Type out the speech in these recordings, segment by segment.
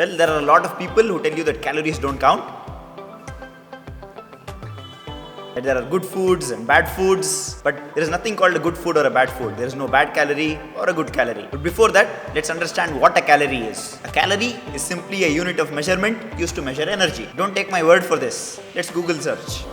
Well, there are a lot of people who tell you that calories don't count. That there are good foods and bad foods, but there is nothing called a good food or a bad food. There is no bad calorie or a good calorie. But before that, let's understand what a calorie is. A calorie is simply a unit of measurement used to measure energy. Don't take my word for this. Let's Google search.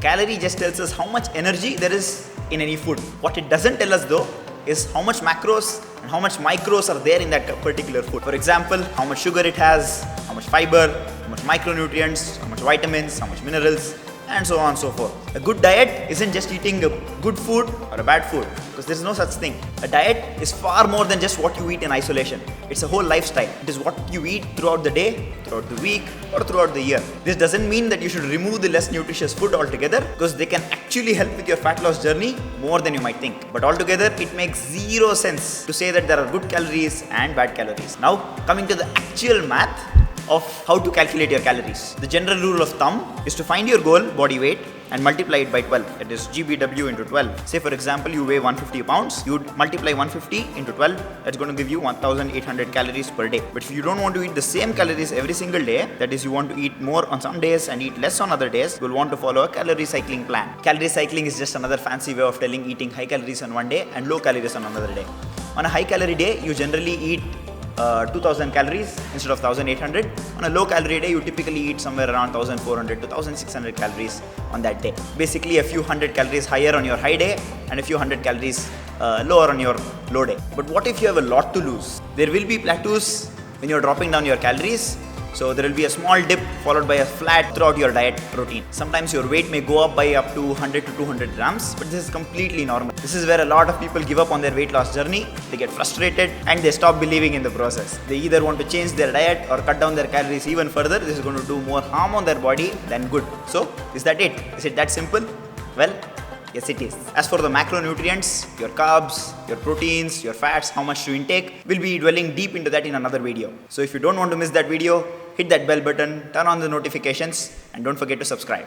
Calorie just tells us how much energy there is in any food. What it doesn't tell us though is how much macros and how much micros are there in that particular food. For example, how much sugar it has, how much fiber, how much micronutrients, how much vitamins, how much minerals, and so on and so forth. A good diet isn't just eating a good food or a bad food, because there is no such thing. A diet is far more than just what you eat in isolation. It's a whole lifestyle. It is what you eat throughout the day, throughout the week, or throughout the year. This doesn't mean that you should remove the less nutritious food altogether, because they can actually help with your fat loss journey more than you might think. But altogether, it makes zero sense to say that there are good calories and bad calories. Now, coming to the actual math of how to calculate your calories. The general rule of thumb is to find your goal body weight and multiply it by 12. That is GBW into 12. Say for example you weigh 150 pounds, you would multiply 150 into 12. That's going to give you 1800 calories per day. But if you don't want to eat the same calories every single day, that is you want to eat more on some days and eat less on other days, you will want to follow a calorie cycling plan. Calorie cycling is just another fancy way of telling eating high calories on one day and low calories on another day. On a high calorie day, you generally eat 2000 calories instead of 1800. On a low calorie day, you typically eat somewhere around 1400 to 1600 calories on that day. Basically a few hundred calories higher on your high day and a few hundred calories lower on your low day. But what if you have a lot to lose? There will be plateaus when you're dropping down your calories. So there will be a small dip followed by a flat throughout your diet routine. Sometimes your weight may go up by up to 100 to 200 grams, but this is completely normal. This is where a lot of people give up on their weight loss journey. They get frustrated and they stop believing in the process. They either want to change their diet or cut down their calories even further. This is going to do more harm on their body than good. So is that it? Is it that simple? Well, yes it is. As for the macronutrients, your carbs, your proteins, your fats, how much to intake, we'll be dwelling deep into that in another video. So if you don't want to miss that video, hit that bell button, turn on the notifications, and don't forget to subscribe.